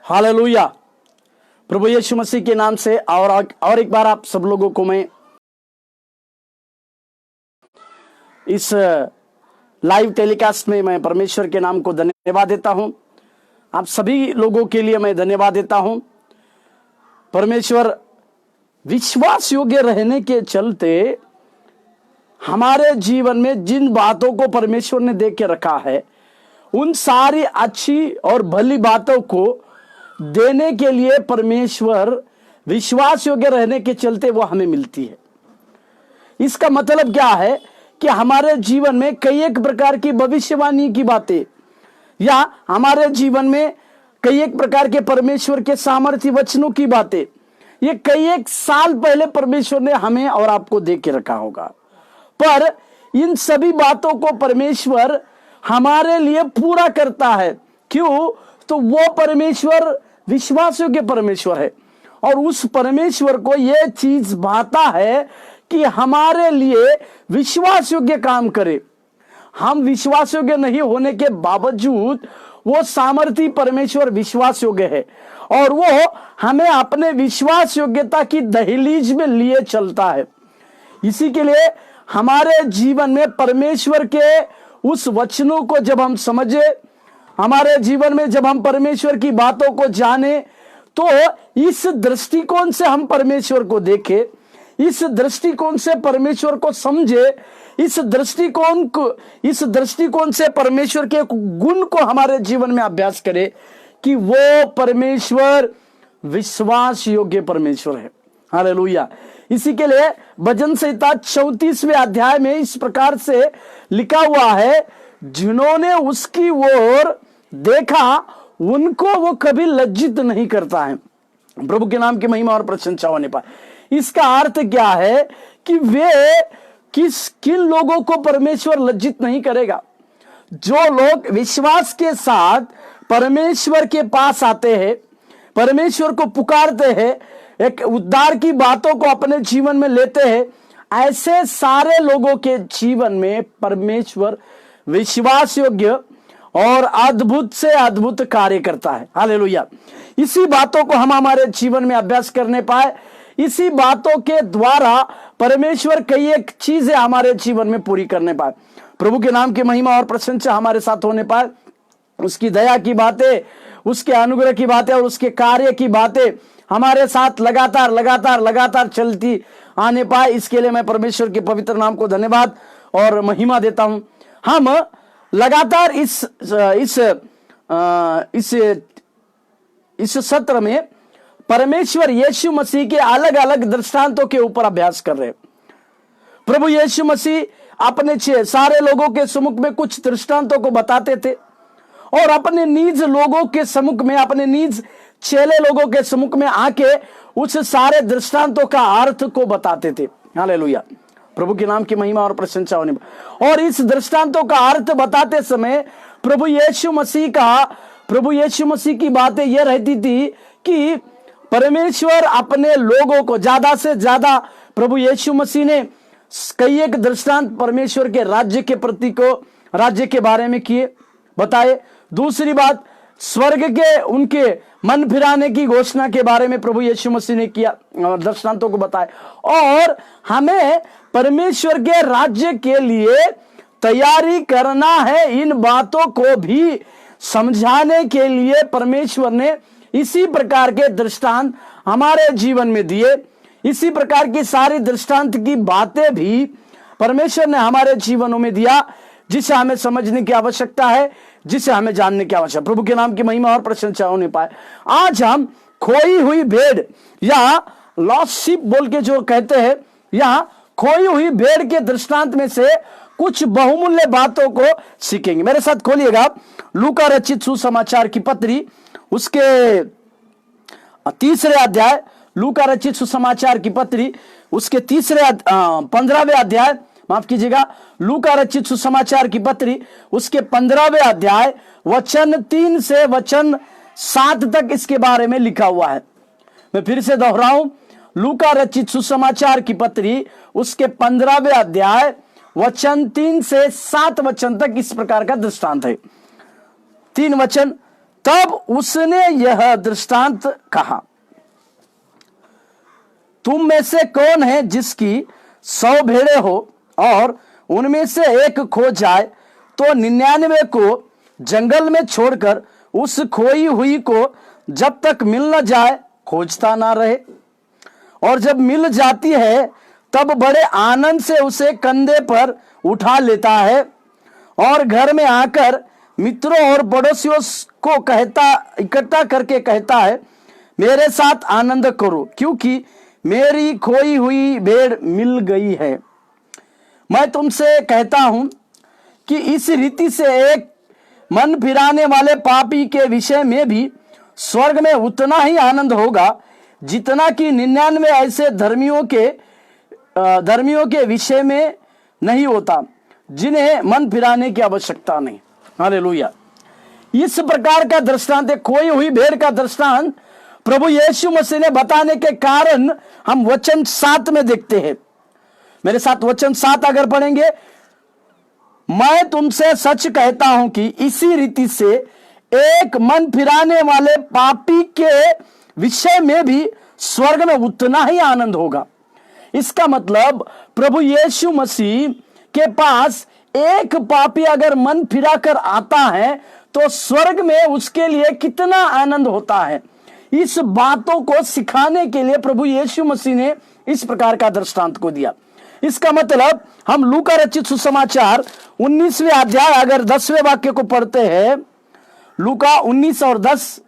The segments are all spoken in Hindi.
हालेलुया। प्रभु यीशु मसीह के नाम से और एक बार आप सब लोगों को मैं इस लाइव टेलीकास्ट में मैं परमेश्वर के नाम को धन्यवाद देता हूं। आप सभी लोगों के लिए मैं धन्यवाद देता हूं। परमेश्वर विश्वास योग्य रहने के चलते हमारे जीवन में जिन बातों को परमेश्वर ने देख के रखा है, उन सारी अच्छी और भली बातों को देने के लिए परमेश्वर विश्वास योग्य रहने के चलते वो हमें मिलती है। इसका मतलब क्या है कि हमारे जीवन में कई एक प्रकार की भविष्यवाणी की बातें या हमारे जीवन में कई एक प्रकार के परमेश्वर के सामर्थ्य वचनों की बातें, ये कई एक साल पहले परमेश्वर ने हमें और आपको दे के रखा होगा, पर इन सभी बातों को परमेश्वर हमारे लिए पूरा करता है। क्यों? तो वो परमेश्वर विश्वास योग्य परमेश्वर है और उस परमेश्वर को यह चीज भाता है कि हमारे लिए विश्वास योग्य काम करे। हम विश्वास योग्य नहीं होने के बावजूद वो सामर्थी परमेश्वर विश्वास योग्य है और वो हमें अपने विश्वास योग्यता की दहलीज में लिए चलता है। इसी के लिए हमारे जीवन में परमेश्वर के उस वचनों को जब हम समझे, हमारे जीवन में जब हम परमेश्वर की बातों को जाने, तो इस दृष्टिकोण से हम परमेश्वर को देखें, इस दृष्टिकोण से परमेश्वर को समझे, इस दृष्टिकोण से परमेश्वर के गुण को हमारे जीवन में अभ्यास करें कि वो परमेश्वर विश्वास योग्य परमेश्वर है। हालेलुया। इसी के लिए भजन संहिता 34वें अध्याय में इस प्रकार से लिखा हुआ है, जिन्होंने उसकी ओर देखा उनको वो कभी लज्जित नहीं करता है। प्रभु के नाम की महिमा और प्रशंसा होने पाए। इसका अर्थ क्या है कि वे किन लोगों को परमेश्वर लज्जित नहीं करेगा? जो लोग विश्वास के साथ परमेश्वर के पास आते हैं, परमेश्वर को पुकारते हैं, एक उद्धार की बातों को अपने जीवन में लेते हैं, ऐसे सारे लोगों के जीवन में परमेश्वर विश्वास योग्य और अद्भुत से अद्भुत कार्य करता है। हालेलुया। इसी बातों को हम हमारे जीवन में अभ्यास करने पाए, इसी बातों के द्वारा परमेश्वर कई एक चीजें हमारे जीवन में पूरी करने पाए। प्रभु के नाम की महिमा और प्रशंसा हमारे साथ होने पाए। उसकी दया की बातें, उसके अनुग्रह की बातें और उसके कार्य की बातें हमारे साथ लगातार चलती आने पाए। इसके लिए मैं परमेश्वर के पवित्र नाम को धन्यवाद और महिमा देता हूं। हम लगातार इस सत्र में परमेश्वर यीशु मसीह के अलग अलग दृष्टांतों के ऊपर अभ्यास कर रहे हैं। प्रभु यीशु मसीह अपने सारे लोगों के सम्मुख में कुछ दृष्टांतों को बताते थे और अपने निज लोगों के सम्मुख में, अपने निज चेले लोगों के सम्मुख में आके उस सारे दृष्टांतों का अर्थ को बताते थे। हालेलुया। प्रभु के नाम की महिमा और प्रशंसा होने पाए। और इस दृष्टांतों का अर्थ बताते समय प्रभु यीशु मसीह की बातें यह रहती थी कि परमेश्वर अपने लोगों को ज्यादा से ज्यादा, प्रभु यीशु मसीह ने कई एक दृष्टांत परमेश्वर के राज्य के प्रति को, राज्य के बारे में किए, बताए। दूसरी बात, स्वर्ग के उनके मन फिराने की घोषणा के बारे में प्रभु यीशु मसीह ने किया और दृष्टांतों को बताए। और हमें परमेश्वर के राज्य के लिए तैयारी करना है, इन बातों को भी समझाने के लिए परमेश्वर ने इसी प्रकार के दृष्टांत हमारे जीवन में दिए। इसी प्रकार की सारी दृष्टांत की बातें भी परमेश्वर ने हमारे जीवनों में दिया, जिसे हमें समझने की आवश्यकता है, जिसे हमें जानने की आवश्यकता। प्रभु के नाम की महिमा और प्रशंसा होने पाए। आज हम खोई हुई भेड़ या लॉस्ट शीप बोल के जो कहते हैं, या खोई हुई भेड़ के दृष्टांत में से कुछ बहुमूल्य बातों को सीखेंगे। मेरे साथ खोलिएगा लूका रचित सुसमाचार की पत्री, उसके 3रे अध्याय, लूका रचित सुसमाचार की पत्री, उसके 15वें अध्याय, माफ कीजिएगा, लूका रचित सुसमाचार की पत्री, उसके 15वें अध्याय वचन 3 से वचन 7 तक इसके बारे में लिखा हुआ है। मैं फिर से दोहराऊं, लूका रचित सुसमाचार की पत्री, उसके 15वें अध्याय वचन 3 से 7 वचन तक इस प्रकार का दृष्टांत है। 3 वचन, तब उसने यह दृष्टांत कहा, तुम में से कौन है जिसकी 100 भेड़ें हो और उनमें से एक खो जाए तो 99 को जंगल में छोड़कर उस खोई हुई को जब तक मिल न जाए खोजता ना रहे, और जब मिल जाती है तब बड़े आनंद से उसे कंधे पर उठा लेता है और घर में आकर मित्रों और पड़ोसियों को इकट्ठा करके कहता है, मेरे साथ आनंद करो क्योंकि मेरी खोई हुई भेड़ मिल गई है। मैं तुमसे कहता हूं कि इस रीति से एक मन फिराने वाले पापी के विषय में भी स्वर्ग में उतना ही आनंद होगा जितना कि 99 ऐसे धर्मियों के विषय में नहीं होता जिन्हें मन फिराने की आवश्यकता नहीं। हालेलुया। इस प्रकार का दृष्टांत, खोई हुई भेड़ का दृष्टांत प्रभु यीशु मसीह ने बताने के कारण हम वचन 7 में देखते हैं। मेरे साथ वचन 7 अगर पढ़ेंगे, मैं तुमसे सच कहता हूं कि इसी रीति से एक मन फिराने वाले पापी के विषय में भी स्वर्ग में उतना ही आनंद होगा। इसका मतलब प्रभु यीशु मसीह के पास एक पापी अगर मन फिराकर आता है तो स्वर्ग में उसके लिए कितना आनंद होता है। इस बातों को सिखाने के लिए प्रभु यीशु मसीह ने इस प्रकार का दृष्टांत को दिया। इसका मतलब हम लूका रचित सुसमाचार 19वें अध्याय अगर 10वें वाक्य को पढ़ते हैं, लूका 19 और 10,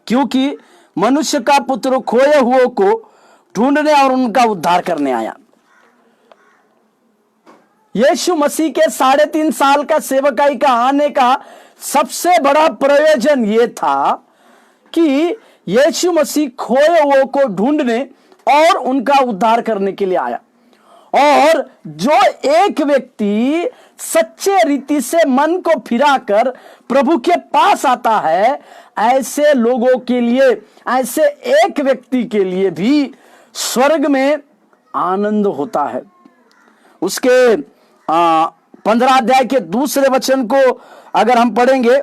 क्योंकि मनुष्य का पुत्र खोए हुओं को ढूंढने और उनका उद्धार करने आया। यीशु मसीह के 3.5 साल का सेवकाई का आने का सबसे बड़ा प्रयोजन यह था कि यीशु मसीह खोए हुओं को ढूंढने और उनका उद्धार करने के लिए आया। और जो एक व्यक्ति सच्चे रीति से मन को फिराकर प्रभु के पास आता है, ऐसे लोगों के लिए, ऐसे एक व्यक्ति के लिए भी स्वर्ग में आनंद होता है। उसके 15 अध्याय के दूसरे वचन को अगर हम पढ़ेंगे,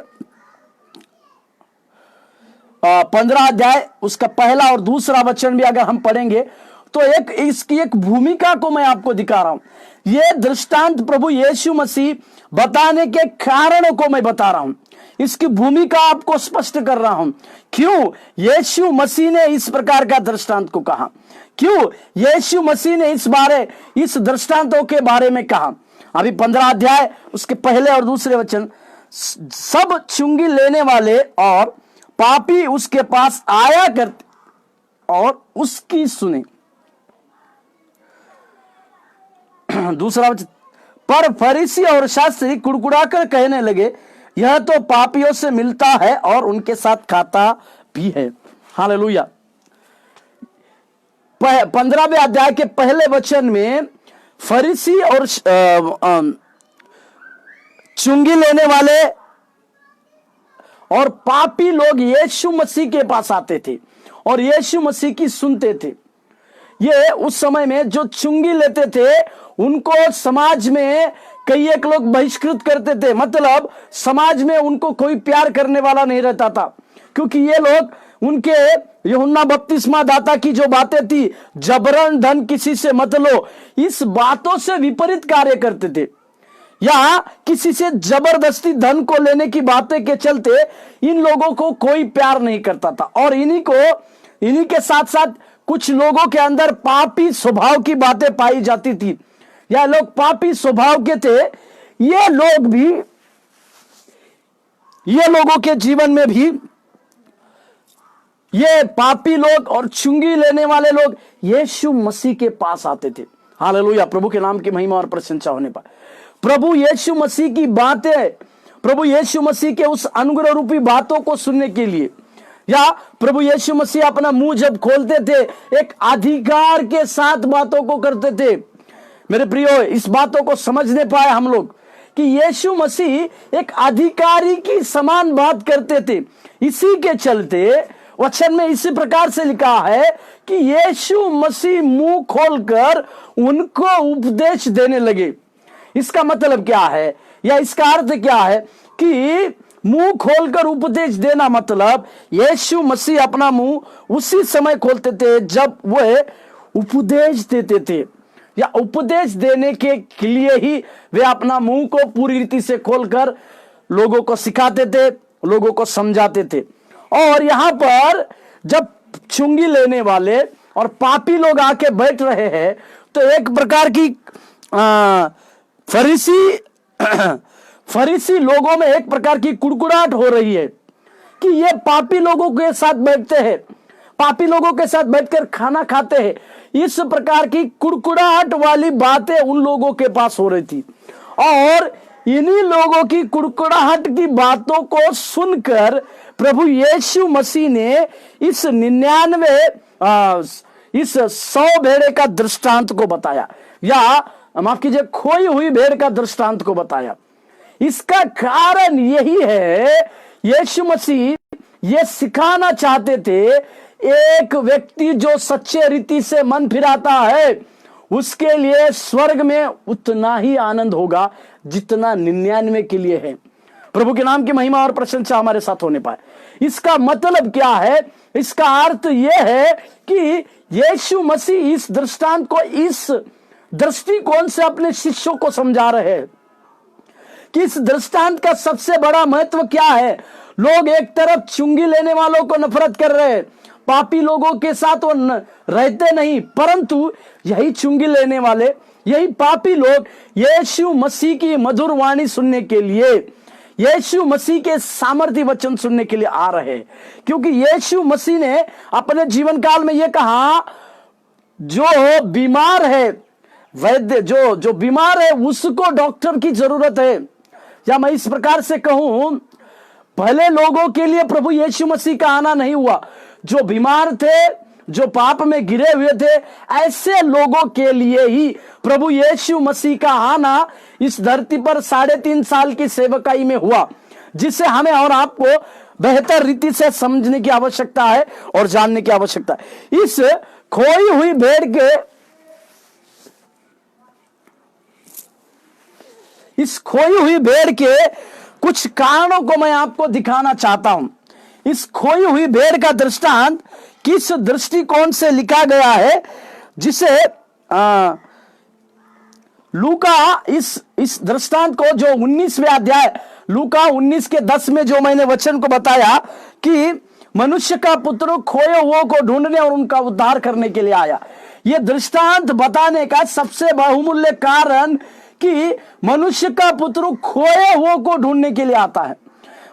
15 अध्याय उसका पहला और दूसरा वचन भी अगर हम पढ़ेंगे तो इसकी एक भूमिका को मैं आपको दिखा रहा हूं। यह दृष्टांत प्रभु यीशु मसीह बताने के कारणों को मैं बता रहा हूं, इसकी भूमिका आपको स्पष्ट कर रहा हूं। क्यों यीशु मसीह ने इस प्रकार का दृष्टांत को कहा, क्यों यीशु मसीह ने इस दृष्टांतों के बारे में कहा। अभी 15 अध्याय उसके पहले और दूसरे वचन, सब चुंगी लेने वाले और पापी उसके पास आया करते और उसकी सुने। दूसरा वचन, पर फरीसी और शास्त्री कुड़कुड़ाकर कहने लगे, यह तो पापियों से मिलता है और उनके साथ खाता भी है। हालेलुया। 15वें अध्याय के पहले वचन में फरीसी और चुंगी लेने वाले और पापी लोग यीशु मसीह के पास आते थे और यीशु मसीह की सुनते थे। ये उस समय में जो चुंगी लेते थे उनको समाज में कई एक लोग बहिष्कृत करते थे, मतलब समाज में उनको कोई प्यार करने वाला नहीं रहता था, क्योंकि ये लोग उनके यूहन्ना बपतिस्मा दाता की जो बातें थी, जबरन धन किसी से मत लो, इस बातों से विपरीत कार्य करते थे, या किसी से जबरदस्ती धन को लेने की बातें के चलते इन लोगों को कोई प्यार नहीं करता था। और इन्हीं के साथ साथ कुछ लोगों के अंदर पापी स्वभाव की बातें पाई जाती थी, या लोग पापी स्वभाव के थे। ये लोगों के जीवन में भी ये पापी लोग और चुंगी लेने वाले लोग यीशु मसीह के पास आते थे। हालेलुया। प्रभु के नाम की महिमा और प्रशंसा होने पर प्रभु यीशु मसीह की बातें, प्रभु यीशु मसीह के उस अनुग्रह रूपी बातों को सुनने के लिए, या प्रभु यीशु मसीह अपना मुंह जब खोलते थे एक अधिकार के साथ बातों को करते थे। मेरे प्रियो, इस बातों को समझने पाए हम लोग कि यीशु मसीह एक अधिकारी की समान बात करते थे। इसी के चलते वचन में इसी प्रकार से लिखा है कि यीशु मसीह मुंह खोलकर उनको उपदेश देने लगे। इसका मतलब क्या है, या इसका अर्थ क्या है कि मुंह खोलकर उपदेश देना मतलब यीशु मसीह अपना मुंह उसी समय खोलते थे जब वह उपदेश देते थे, या उपदेश देने के लिए ही वे अपना मुंह को पूरी रीति से खोलकर लोगों को सिखाते थे, लोगों को समझाते थे। और यहां पर जब चुंगी लेने वाले और पापी लोग आके बैठ रहे हैं तो एक प्रकार की फरीसी लोगों में एक प्रकार की कुड़कुड़ाहट हो रही है कि ये पापी लोगों के साथ बैठते हैं, पापी लोगों के साथ बैठकर खाना खाते हैं। इस प्रकार की कुड़कुड़ाहट वाली बातें उन लोगों के पास हो रही थी, और इन्हीं लोगों की कुड़कुड़ाहट की बातों को सुनकर प्रभु यीशु मसीह ने इस 100 भेड़े का दृष्टांत को बताया, या माफ कीजिए खोई हुई भेड़ का दृष्टांत को बताया। इसका कारण यही है, यीशु मसीह ये सिखाना चाहते थे, एक व्यक्ति जो सच्चे रीति से मन फिराता है उसके लिए स्वर्ग में उतना ही आनंद होगा जितना 99 के लिए है। प्रभु के नाम की महिमा और प्रशंसा हमारे साथ होने पाए। इसका मतलब क्या है? इसका अर्थ यह है कि यीशु मसीह इस दृष्टांत को इस दृष्टिकोण से अपने शिष्यों को समझा रहे हैं कि इस दृष्टांत का सबसे बड़ा महत्व क्या है। लोग एक तरफ चुंगी लेने वालों को नफरत कर रहे हैं, पापी लोगों के साथ वो रहते नहीं, परंतु यही चुंगी लेने वाले, यही पापी लोग यीशु मसीह की मधुर वाणी सुनने के लिए, यीशु मसीह के सामर्थ्य वचन सुनने के लिए आ रहे हैं। क्योंकि यीशु मसीह ने अपने जीवन काल में यह कहा, जो बीमार है, वैद्य जो बीमार है उसको डॉक्टर की जरूरत है। या मैं इस प्रकार से कहूं, पहले लोगों के लिए प्रभु यीशु मसीह का आना नहीं हुआ। जो बीमार थे, जो पाप में गिरे हुए थे, ऐसे लोगों के लिए ही प्रभु यीशु मसीह का आना इस धरती पर 3.5 साल की सेवकाई में हुआ, जिसे हमें और आपको बेहतर रीति से समझने की आवश्यकता है और जानने की आवश्यकता है। इस खोई हुई भेड़ के कुछ कारणों को मैं आपको दिखाना चाहता हूं। इस खोई हुई भेड़ का दृष्टांत किस दृष्टिकोण से लिखा गया है, जिसे लूका इस दृष्टांत को, जो 19वें अध्याय लूका 19 के 10 में जो मैंने वचन को बताया कि मनुष्य का पुत्र खोए हुओं को ढूंढने और उनका उद्धार करने के लिए आया। यह दृष्टांत बताने का सबसे बहुमूल्य कारण कि मनुष्य का पुत्र खोए हुओं को ढूंढने के लिए आता है,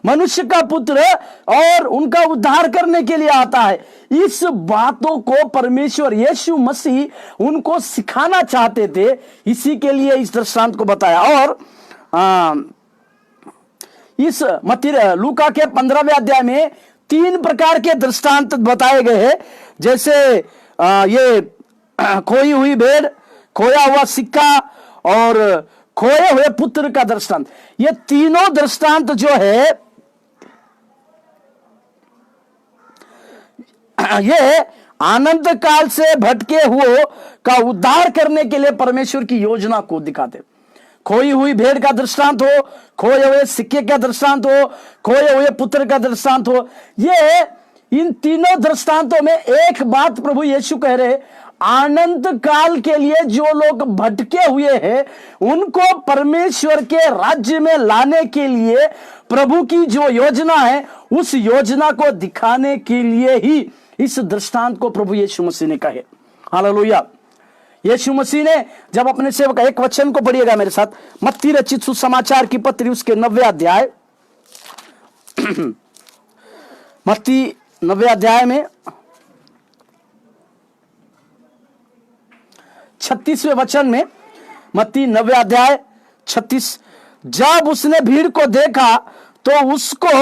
मनुष्य का पुत्र और उनका उद्धार करने के लिए आता है। इस बातों को परमेश्वर यीशु मसीह उनको सिखाना चाहते थे, इसी के लिए इस दृष्टांत को बताया। और इस लूका के 15वें अध्याय में 3 प्रकार के दृष्टांत बताए गए हैं, जैसे ये खोई हुई भेड़, खोया हुआ सिक्का और खोए हुए पुत्र का दृष्टांत। ये तीनों दृष्टांत जो है ये आनंद काल से भटके हुए का उद्धार करने के लिए परमेश्वर की योजना को दिखाते। खोई हुई भेड़ का दृष्टांत हो, खोए हुए सिक्के का दृष्टांत हो, खोए हुए पुत्र का दृष्टांत हो, ये इन तीनों दृष्टांतों में एक बात प्रभु यीशु कह रहे, आनंद काल के लिए जो लोग भटके हुए हैं उनको परमेश्वर के राज्य में लाने के लिए प्रभु की जो योजना है उस योजना को दिखाने के लिए ही इस दृष्टांत को प्रभु यीशु मसीह ने कहे। हालेलुया। यीशु मसीह ने जब अपने सेवक, एक वचन को पढ़िएगा मेरे साथ, मत्ती रचित सुसमाचार की पत्री उसके 90वें अध्याय, मत्ती 90वें अध्याय में 36वें वचन में, मत्ती 90वें अध्याय 36, जब उसने भीड़ को देखा तो उसको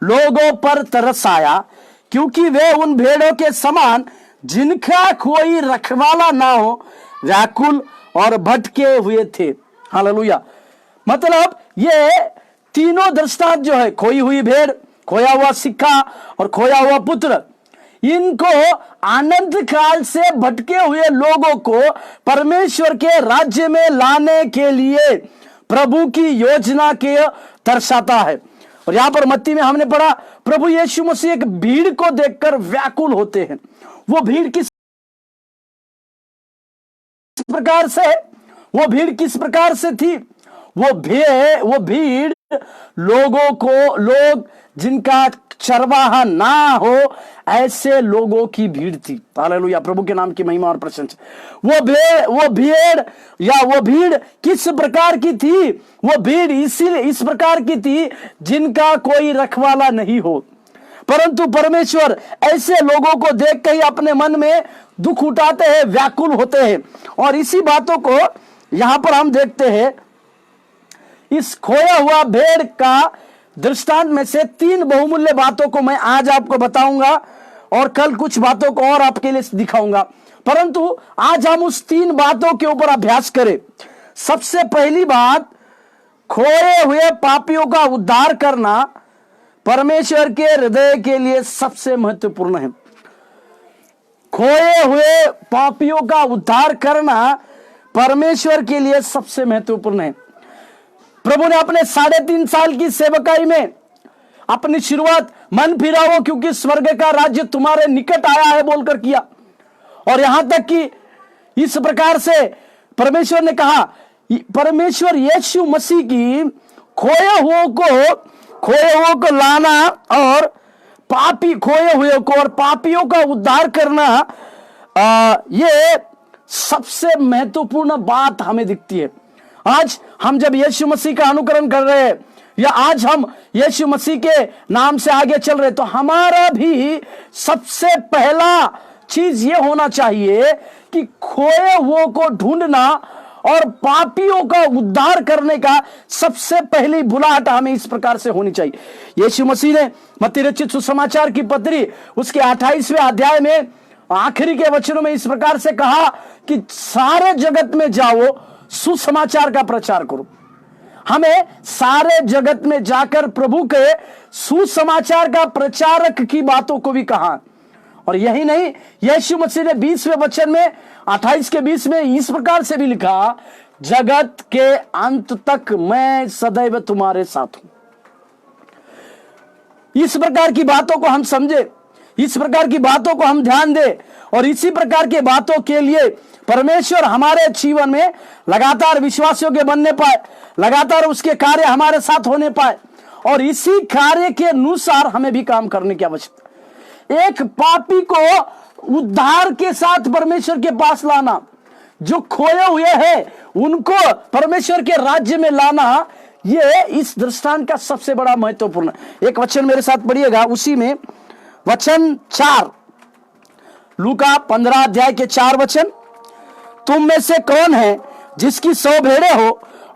लोगों पर तरस आया, क्योंकि वे उन भेड़ों के समान जिनका कोई रखवाला ना हो व्याकुल और भटके हुए थे। हालेलुया। मतलब ये तीनों दृष्टांत जो है, खोई हुई भेड़, खोया हुआ सिक्का और खोया हुआ पुत्र, इनको आनंद काल से भटके हुए लोगों को परमेश्वर के राज्य में लाने के लिए प्रभु की योजना के दर्शाता है। और यहां पर मत्ती में हमने पढ़ा प्रभु यीशु मसीह एक भीड़ को देखकर व्याकुल होते हैं। वो भीड़ किस प्रकार से, वो भीड़ किस प्रकार से थी? वो भीड़ लोग जिनका चरवाहा ना हो ऐसे लोगों की भीड़ थी। हालेलुया, प्रभु के नाम की महिमा और प्रशंसा। वो भीड़ किस प्रकार की थी? वो भीड़ इस प्रकार की थी जिनका कोई रखवाला नहीं हो। परंतु परमेश्वर ऐसे लोगों को देख कर ही अपने मन में दुख उठाते हैं, व्याकुल होते हैं। और इसी बातों को यहां पर हम देखते हैं। इस खोया हुआ भेड़ का दृष्टांत में से 3 बहुमूल्य बातों को मैं आज आपको बताऊंगा और कल कुछ बातों को और आपके लिए दिखाऊंगा। परंतु आज हम उस 3 बातों के ऊपर अभ्यास करें। सबसे पहली बात, खोए हुए पापियों का उद्धार करना परमेश्वर के हृदय के लिए सबसे महत्वपूर्ण है। खोए हुए पापियों का उद्धार करना परमेश्वर के लिए सबसे महत्वपूर्ण है। प्रभु ने अपने 3.5 साल की सेवकाई में अपनी शुरुआत मन फिराओ क्योंकि स्वर्ग का राज्य तुम्हारे निकट आया है बोलकर किया। और यहां तक कि इस प्रकार से परमेश्वर ने कहा, परमेश्वर यीशु मसीह की खोए हुए को लाना और खोए हुए को और पापियों का उद्धार करना, ये सबसे महत्वपूर्ण बात हमें दिखती है। आज हम जब यीशु मसीह का अनुकरण कर रहे हैं या आज हम यीशु मसीह के नाम से आगे चल रहे, तो हमारा भी सबसे पहला चीज ये होना चाहिए कि खोए हुए को ढूंढना और पापियों का उद्धार करने का सबसे पहली बुलाहट हमें इस प्रकार से होनी चाहिए। यीशु मसीह ने मत्ती रचित सुसमाचार की पत्री उसके 28वें अध्याय में आखिरी के वचनों में इस प्रकार से कहा कि सारे जगत में जाओ, सुसमाचार का प्रचार करो। हमें सारे जगत में जाकर प्रभु के सुसमाचार का प्रचारक की बातों को भी कहा। और यही नहीं, यीशु मसीह ने 20वें वचन में 28 के 20 में इस प्रकार से भी लिखा, जगत के अंत तक मैं सदैव तुम्हारे साथ हूं। इस प्रकार की बातों को हम समझे, इस प्रकार की बातों को हम ध्यान दे और इसी प्रकार के बातों के लिए परमेश्वर हमारे जीवन में लगातार विश्वासियों के बनने पाए, लगातार उसके कार्य हमारे साथ होने पाए और इसी कार्य के अनुसार हमें भी काम करने की आवश्यकता। एक पापी को उद्धार के साथ परमेश्वर के पास लाना, जो खोए हुए हैं उनको परमेश्वर के राज्य में लाना, ये इस दृष्टांत का सबसे बड़ा महत्वपूर्ण। एक वचन मेरे साथ पढ़िएगा, उसी में वचन 4, लूका 15 अध्याय के 4 वचन। तुम में से कौन है जिसकी 100 भेड़ें हो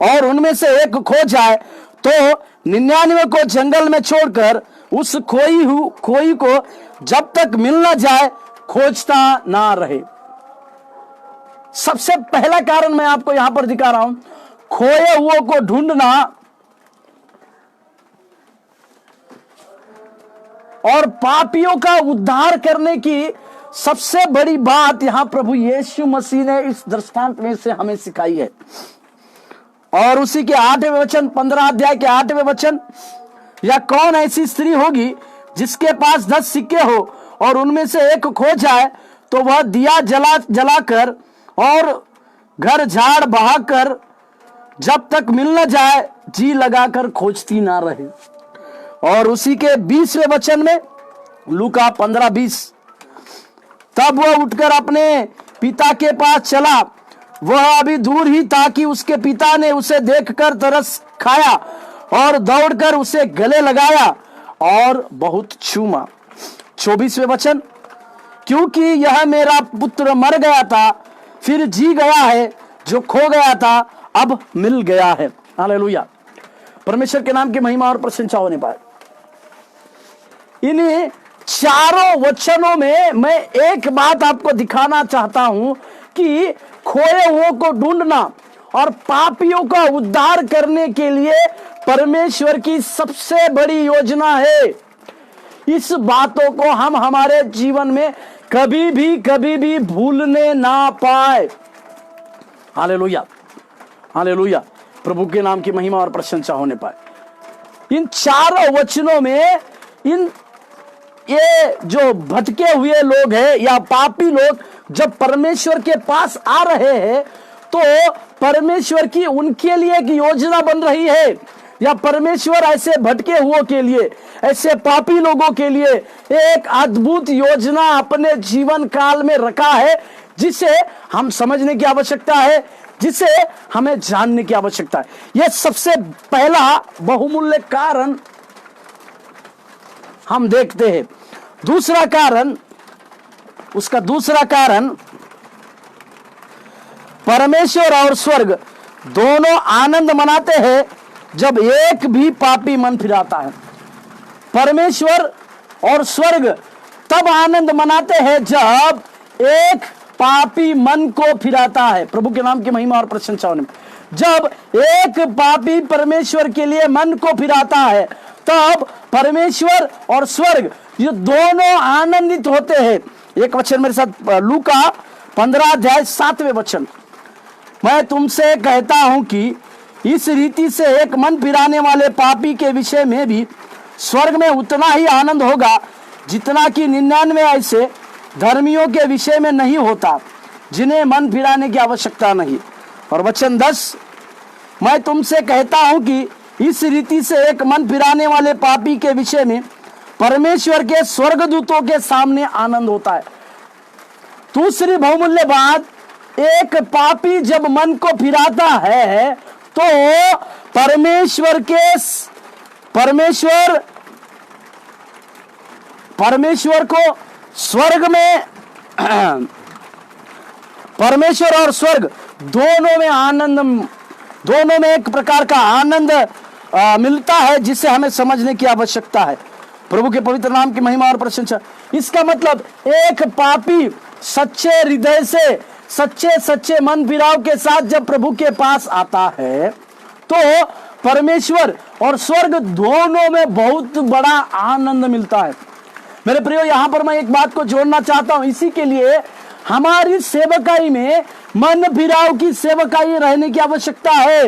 और उनमें से एक खो जाए तो 99 को जंगल में छोड़कर उस खोई को जब तक मिल ना जाए खोजता ना रहे। सबसे पहला कारण मैं आपको यहां पर दिखा रहा हूं, खोए हुए को ढूंढना और पापियों का उद्धार करने की सबसे बड़ी बात यहां प्रभु यीशु मसीह ने इस दृष्टांत में से हमें सिखाई है। और उसी के 8वें वचन, 15 अध्याय के 8वें वचन, या कौन ऐसी स्त्री होगी जिसके पास 10 सिक्के हो और उनमें से एक खो जाए तो वह दिया जलाकर और घर झाड़ बहाकर जब तक मिल न जाए जी लगाकर खोजती ना रहे। और उसी के 20वें वचन में, लूका 15:20, तब वह उठकर अपने पिता के पास चला। वह अभी दूर ही था कि उसके पिता ने उसे देखकर तरस खाया और दौड़कर उसे गले लगाया और बहुत चूमा। 24वें वचन, क्योंकि यह मेरा पुत्र मर गया था फिर जी गया है, जो खो गया था अब मिल गया है। हालेलुया, परमेश्वर के नाम की महिमा और प्रशंसा होने पाए। इन्हीं चारों वचनों में मैं एक बात आपको दिखाना चाहता हूं कि खोए हुए को ढूंढना और पापियों का उद्धार करने के लिए परमेश्वर की सबसे बड़ी योजना है। इस बातों को हम हमारे जीवन में कभी भी भूलने ना पाए। हालेलुया, हालेलुया, प्रभु के नाम की महिमा और प्रशंसा होने पाए। इन चारों वचनों में ये जो भटके हुए लोग हैं या पापी लोग जब परमेश्वर के पास आ रहे हैं तो परमेश्वर की उनके लिए एक योजना बन रही है, या परमेश्वर ऐसे भटके हुओं के लिए, ऐसे पापी लोगों के लिए एक अद्भुत योजना अपने जीवन काल में रखा है, जिसे हम समझने की आवश्यकता है, जिसे हमें जानने की आवश्यकता है। यह सबसे पहला बहुमूल्य कारण हम देखते हैं। दूसरा कारण, उसका दूसरा कारण, परमेश्वर और स्वर्ग दोनों आनंद मनाते हैं जब एक भी पापी मन फिराता है। परमेश्वर और स्वर्ग तब आनंद मनाते हैं जब एक पापी मन को फिराता है। प्रभु के नाम की महिमा और प्रशंसा होने में, जब एक पापी परमेश्वर के लिए मन को फिराता है तब परमेश्वर और स्वर्ग ये दोनों आनंदित होते हैं। एक वचन मेरे साथ, लूका 15 अध्याय 7वें वचन, मैं तुमसे कहता हूं कि इस रीति से एक मन फिराने वाले पापी के विषय में भी स्वर्ग में उतना ही आनंद होगा जितना कि 99 ऐसे धर्मियों के विषय में नहीं होता जिन्हें मन फिराने की आवश्यकता नहीं। और वचन 10, मैं तुमसे कहता हूं कि इस रीति से एक मन फिराने वाले पापी के विषय में परमेश्वर के स्वर्गदूतों के सामने आनंद होता है। दूसरी बहुमूल्य बात, एक पापी जब मन को फिराता है तो परमेश्वर को स्वर्ग में परमेश्वर और स्वर्ग दोनों में आनंद, दोनों में एक प्रकार का आनंद मिलता है, जिसे हमें समझने की आवश्यकता है। प्रभु के पवित्र नाम की महिमा और प्रशंसा। इसका मतलब एक पापी सच्चे हृदय से, सच्चे मन फिराव के साथ जब प्रभु के पास आता है तो परमेश्वर और स्वर्ग दोनों में बहुत बड़ा आनंद मिलता है। मेरे प्रियो, यहां पर मैं एक बात को जोड़ना चाहता हूं। इसी के लिए हमारी सेवकाई में मन फिराव की सेवकाई रहने की आवश्यकता है।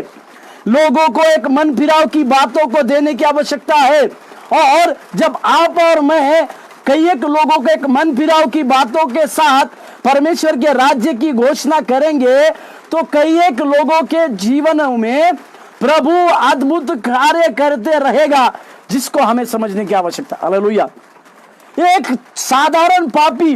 लोगों को एक मन फिराव की बातों को देने की आवश्यकता है। और जब आप और मैं कई एक लोगों को एक मन फिराव की बातों के साथ परमेश्वर के राज्य की घोषणा करेंगे तो कई एक लोगों के जीवन में प्रभु अद्भुत कार्य करते रहेगा, जिसको हमें समझने की आवश्यकता। हालेलुया। एक साधारण पापी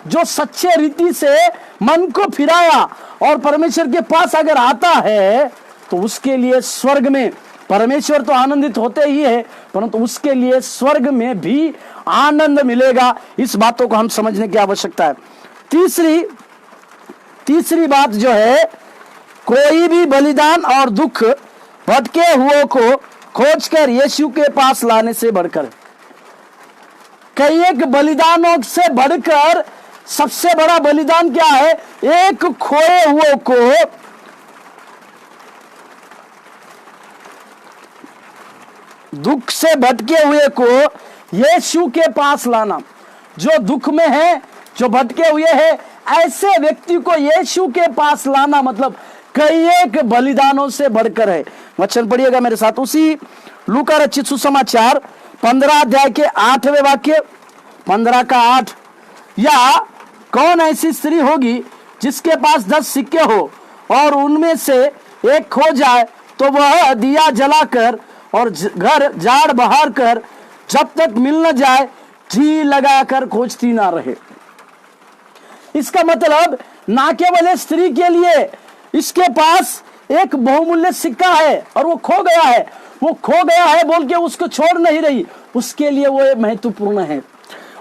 जो सच्चे रीति से मन को फिराया और परमेश्वर के पास अगर आता है तो उसके लिए स्वर्ग में परमेश्वर तो आनंदित होते ही है, परंतु उसके लिए स्वर्ग में भी आनंद मिलेगा। इस बातों को हम समझने की आवश्यकता है। तीसरी बात जो है, कोई भी बलिदान और दुख भटके हुओं को खोजकर यीशु के पास लाने से बढ़कर, कई एक बलिदानों से बढ़कर सबसे बड़ा बलिदान क्या है? एक खोए हुए को दुख से भटके हुए को यीशु के पास लाना। जो दुख में है, जो भटके हुए हैं, ऐसे व्यक्ति को यीशु के पास लाना मतलब कई एक बलिदानों से बढ़कर है। वचन पढ़िएगा मेरे साथ, उसी लूका रचित सुसमाचार 15 अध्याय के 8वें वाक्य, 15 का 8, या कौन ऐसी स्त्री होगी जिसके पास 10 सिक्के हो और उनमें से एक खो जाए तो वह दिया जलाकर और घर झाड़ बहार कर जब तक मिल न जाए जी लगाकर खोजती ना रहे। इसका मतलब ना केवल स्त्री के लिए इसके पास एक बहुमूल्य सिक्का है और वो खो गया है, वो खो गया है बोल के उसको छोड़ नहीं रही, उसके लिए वो महत्वपूर्ण है।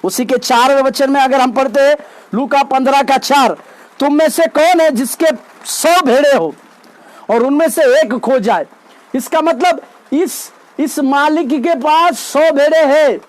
उसी के 4वें वचन में अगर हम पढ़ते हैं लूका 15 का 4, तुम में से कौन है जिसके 100 भेड़े हो और उनमें से एक खो जाए। इसका मतलब इस मालिक के पास 100 भेड़े हैं,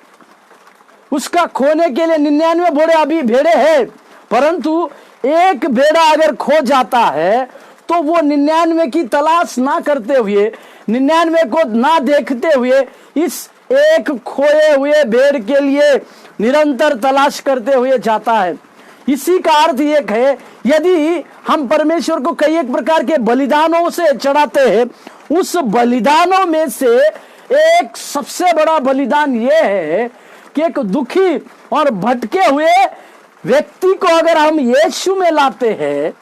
उसका खोने के लिए 99 भेड़े हैं, परंतु एक भेड़ा अगर खो जाता है तो वो 99 की तलाश ना करते हुए, 99 को ना देखते हुए इस एक खोए हुए भेड़ के लिए निरंतर तलाश करते हुए जाता है। इसी का अर्थ एक है, यदि हम परमेश्वर को कई एक प्रकार के बलिदानों से चढ़ाते हैं, उस बलिदानों में से एक सबसे बड़ा बलिदान यह है कि एक दुखी और भटके हुए व्यक्ति को अगर हम यीशु में लाते हैं,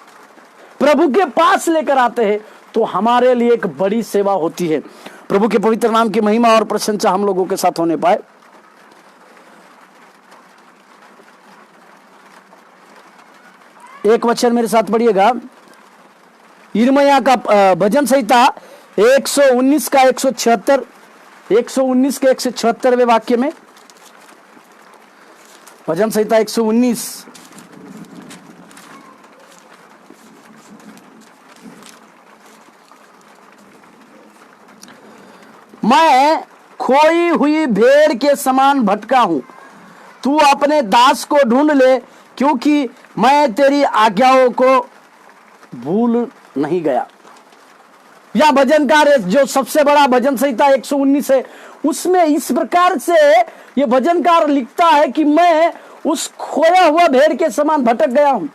प्रभु के पास लेकर आते हैं, तो हमारे लिए एक बड़ी सेवा होती है। प्रभु के पवित्र नाम की महिमा और प्रशंसा हम लोगों के साथ होने पाए। एक वचन मेरे साथ पढ़िएगा, यिर्मयाह का भजन संहिता 119 का 176, 119 के 176वें वाक्य में, भजन संहिता 119। मैं खोई हुई भेड़ के समान भटका हूं, तू अपने दास को ढूंढ ले, क्योंकि मैं तेरी आज्ञाओं को भूल नहीं गया। यह भजनकार है जो सबसे बड़ा भजन संहिता 119 है, उसमें इस प्रकार से ये भजनकार लिखता है कि मैं उस खोया हुआ भेड़ के समान भटक गया हूं।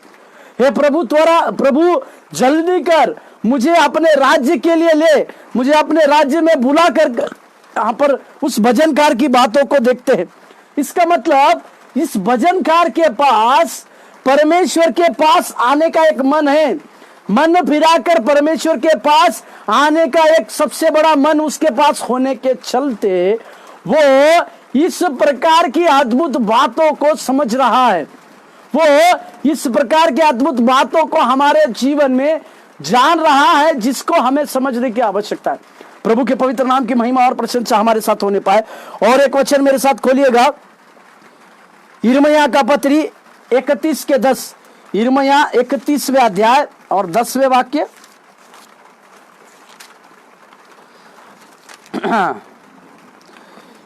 हे प्रभु, प्रभु जल्दी कर, मुझे अपने राज्य के लिए ले, मुझे अपने राज्य में बुला कर। यहां पर उस भजनकार की बातों को देखते हैं। इसका मतलब इस भजनकार के पास परमेश्वर के पास आने का एक मन है, मन फिराकर परमेश्वर के पास आने का एक सबसे बड़ा मन उसके पास होने के चलते वो इस प्रकार की अद्भुत बातों को समझ रहा है, वो इस प्रकार की अद्भुत बातों को हमारे जीवन में जान रहा है, जिसको हमें समझने की आवश्यकता है। प्रभु के पवित्र नाम की महिमा और प्रशंसा हमारे साथ होने पाए। और एक वचन मेरे साथ खोलिएगा, यिर्मयाह का पत्री 31 के 10, यिर्मयाह 31वें अध्याय और 10वें वाक्य।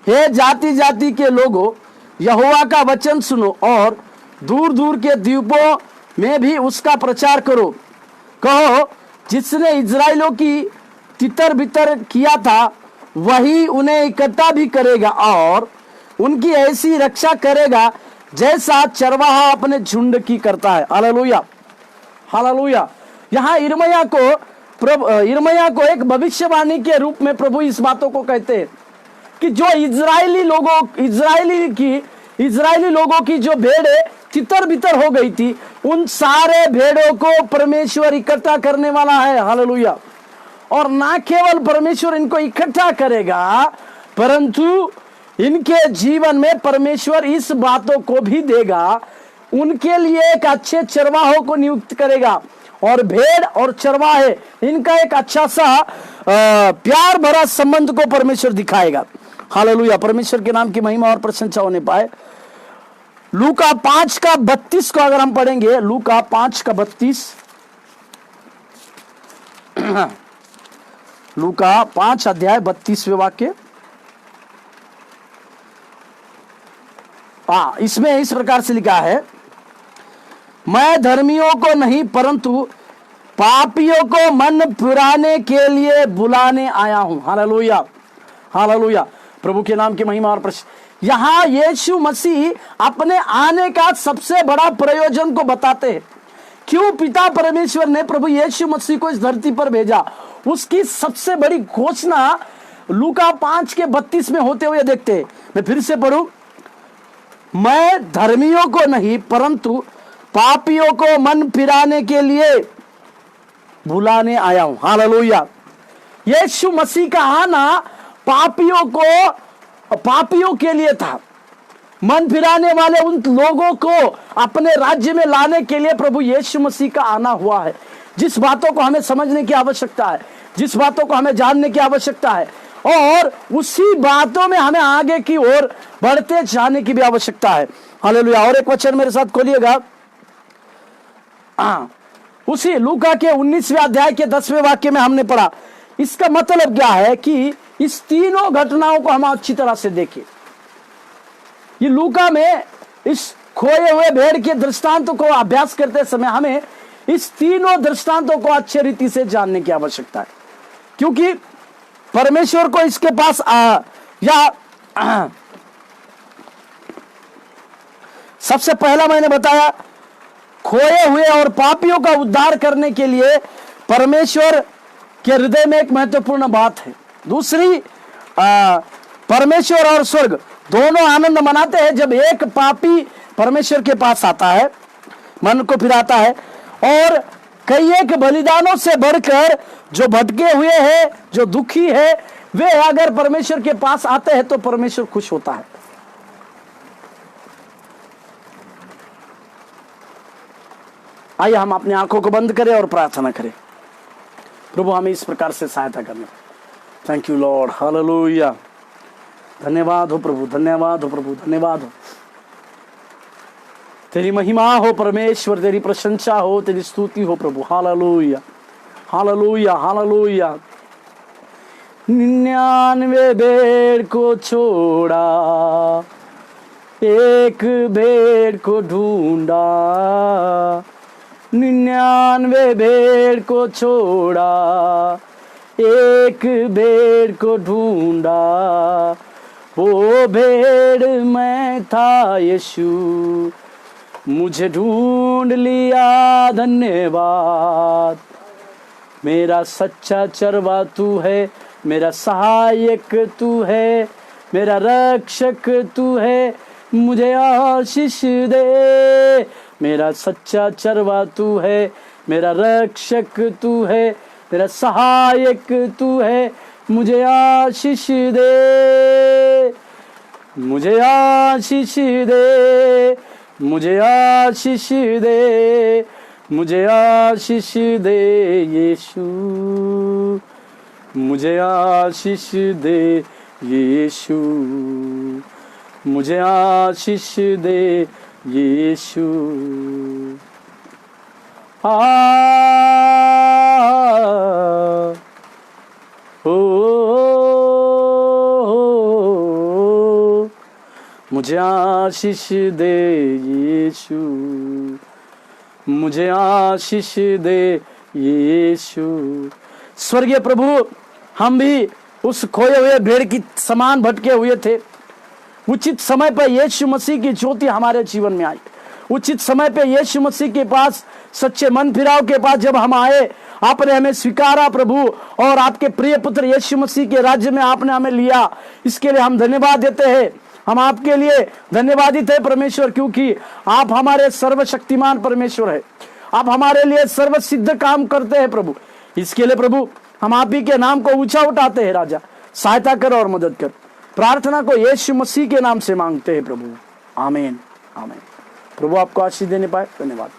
हे जाति जाति के लोगों, यहोवा का वचन सुनो और दूर दूर के द्वीपों में भी उसका प्रचार करो। कहो, जिसने इजराइलों की तितर बितर किया था, वही उन्हें इकट्ठा भी करेगा और उनकी ऐसी रक्षा करेगा जैसा चरवाहा अपने झुंड की करता है। Hallelujah, hallelujah. यहाँ यिर्मयाह को एक भविष्यवाणी के रूप में प्रभु इस बातों को कहते हैं कि जो इजरायली लोगों की जो भेड़ें तितर बितर हो गई थी, उन सारे भेड़ों को परमेश्वर इकट्ठा करने वाला है। हालेलुया। और ना केवल परमेश्वर इनको इकट्ठा करेगा, परंतु इनके जीवन में परमेश्वर इस बातों को भी देगा, उनके लिए एक अच्छे चरवाहों को नियुक्त करेगा और भेड़ और चरवाहे इनका एक अच्छा सा प्यार भरा संबंध को परमेश्वर दिखाएगा। हालेलुया। परमेश्वर के नाम की महिमा और प्रशंसा होने पाए। लूका 5 का 32 को अगर हम पढ़ेंगे, लूका 5 का 32, लूका 5 अध्याय 32वें वाक्य। इसमें इस प्रकार से लिखा है, मैं धर्मियों को नहीं परंतु पापियों को मन फिराने के लिए बुलाने आया हूं। Hallelujah, hallelujah. प्रभु के नाम की महिमा और प्रशंसा। यहां यीशु मसीह अपने आने का सबसे बड़ा प्रयोजन को बताते हैं। क्यों पिता परमेश्वर ने प्रभु यीशु मसीह को इस धरती पर भेजा, उसकी सबसे बड़ी घोषणा लूका 5 के 32 में होते हुए देखते हैं। मैं फिर से पढ़ूं, मैं धर्मियों को नहीं परंतु पापियों को मन फिराने के लिए बुलाने आया हूं। हालेलुया। यीशु मसीह का आना पापियों के लिए था। मन फिराने वाले उन लोगों को अपने राज्य में लाने के लिए प्रभु यीशु मसीह का आना हुआ है। जिस बातों को हमें समझने की आवश्यकता है, जिस बातों को हमें जानने की आवश्यकता है, और उसी बातों में हमें आगे की ओर बढ़ते जाने की भी आवश्यकता है। हालेलुया। और एक वचन मेरे साथ खोलिएगा, उसी लूका के 19वें अध्याय के 10वें वाक्य में हमने पढ़ा। इसका मतलब क्या है कि इस तीनों घटनाओं को हम अच्छी तरह से देखें। ये लूका में इस खोए हुए भेड़ के दृष्टांत को अभ्यास करते समय हमें इस तीनों दृष्टांतों को अच्छे रीति से जानने की आवश्यकता है, क्योंकि परमेश्वर को इसके पास सबसे पहला मैंने बताया, खोए हुए और पापियों का उद्धार करने के लिए परमेश्वर के हृदय में एक महत्वपूर्ण बात है। दूसरी, परमेश्वर और स्वर्ग दोनों आनंद मनाते हैं जब एक पापी परमेश्वर के पास आता है, मन को फिराता है, और कई एक बलिदानों से बढ़कर जो भटके हुए हैं, जो दुखी है, वे अगर परमेश्वर के पास आते हैं तो परमेश्वर खुश होता है। आइए हम अपनी आंखों को बंद करें और प्रार्थना करें। प्रभु हमें इस प्रकार से सहायता करना। Thank you Lord, hallelujah. धन्यवाद हो प्रभु, धन्यवाद हो प्रभु, धन्यवाद हो। तेरी महिमा हो परमेश्वर, तेरी प्रशंसा हो, तेरी स्तुति हो प्रभु। Hallelujah, hallelujah, hallelujah. 99 भेड़ को छोड़ा, एक भेड़ को ढूंढा। 99 भेड़ को छोड़ा, एक भेड़ को ढूंढा। वो भेड़ मैं था यीशु, मुझे ढूंढ लिया, धन्यवाद। मेरा सच्चा चरवा तू है, मेरा सहायक तू है, मेरा रक्षक तू है, मुझे आशीष दे। मेरा सच्चा चरवा तू है, मेरा रक्षक तू है, मेरा सहायक तू है, मुझे आशीष दे, मुझे आशीष दे, मुझे आशीष दे, मुझे आशीष दे यीशु, मुझे आशीष दे यीशु, मुझे आशीष दे यीशु। मुझे आशीष दे यीशु, मुझे आशीष दे यीशु। स्वर्गीय प्रभु, हम भी उस खोए हुए भेड़ की समान भटके हुए थे। उचित समय पर यीशु मसीह की ज्योति हमारे जीवन में आई। उचित समय पे यीशु मसीह के पास, सच्चे मन फिराव के पास जब हम आए, आपने हमें स्वीकारा प्रभु, और आपके प्रिय पुत्र यीशु मसीह के राज्य में आपने हमें लिया। इसके लिए हम धन्यवाद देते हैं। हम आपके लिए धन्यवादित है परमेश्वर, क्योंकि आप हमारे सर्वशक्तिमान परमेश्वर है। आप हमारे लिए सर्वसिद्ध काम करते हैं प्रभु। इसके लिए प्रभु हम आप ही के नाम को ऊंचा उठाते हैं। राजा, सहायता कर और मदद कर। प्रार्थना को यीशु मसीह के नाम से मांगते हैं प्रभु, आमीन, आमीन। प्रभु आपको आशीष देने पाए। धन्यवाद।